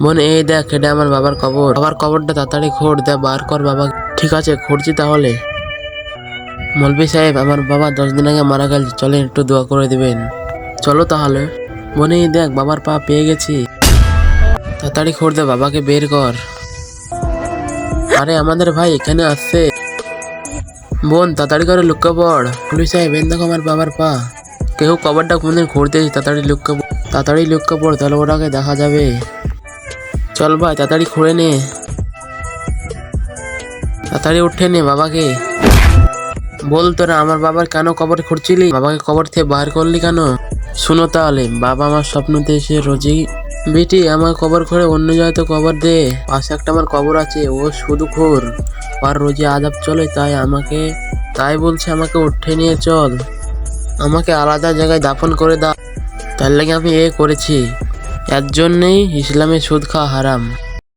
বোন এই দেখ, এটা আমার বাবার কবর। বাবার কবরটা তাড়াতাড়ি খোঁড়, দে বার কর বাবা। ঠিক আছে, খুঁড়ছি তাহলে। মৌলভী সাহেব, আমার বাবা 10 দিন আগে মারা গেল, চলেন একটু দোয়া করে দিবেন। চলো তাহলে। বোন এই দেখ, বাবার পা পেয়ে গেছি। তাড়াতাড়ি খোঁড় দে, বাবাকে বের কর। আরে আমাদের ভাই এখানে আসছে। বোন তাড়াতাড়ি করে লুক্কা পড়। পুলিশ সাহেব, এন দেখো আমার বাবার পা। কেউ কবরটা কোনদিন খুঁড়তেছি, তাড়াতাড়ি লুক্কা পড়, তাহলে ওটাকে দেখা যাবে। চল ভাই, তাড়াতাড়ি খুঁড়ে নে। তাড়াতাড়ি উঠে নে বাবাকে। বল, তোরা আমার বাবার কেন কবর খুঁড়ছিলি? বাবাকে কবর থেকে বার করলি কেন? শুনো তাহলে, বাবা আমার স্বপ্নতে এসে রোজই, বেটি আমার কবর খুঁড়ে অন্য জায়গায় কবর দে, পাশে একটা আমার কবর আছে, ও শুধু খোর, আর রোজই আজাব চলে, তাই বলছে আমাকে উঠে নিয়ে চল, আমাকে আলাদা জায়গায় দাফন করে দাও। তার লাগে আমি করেছি। এর জন্যই ইসলামে সুদ খাওয়া হারাম।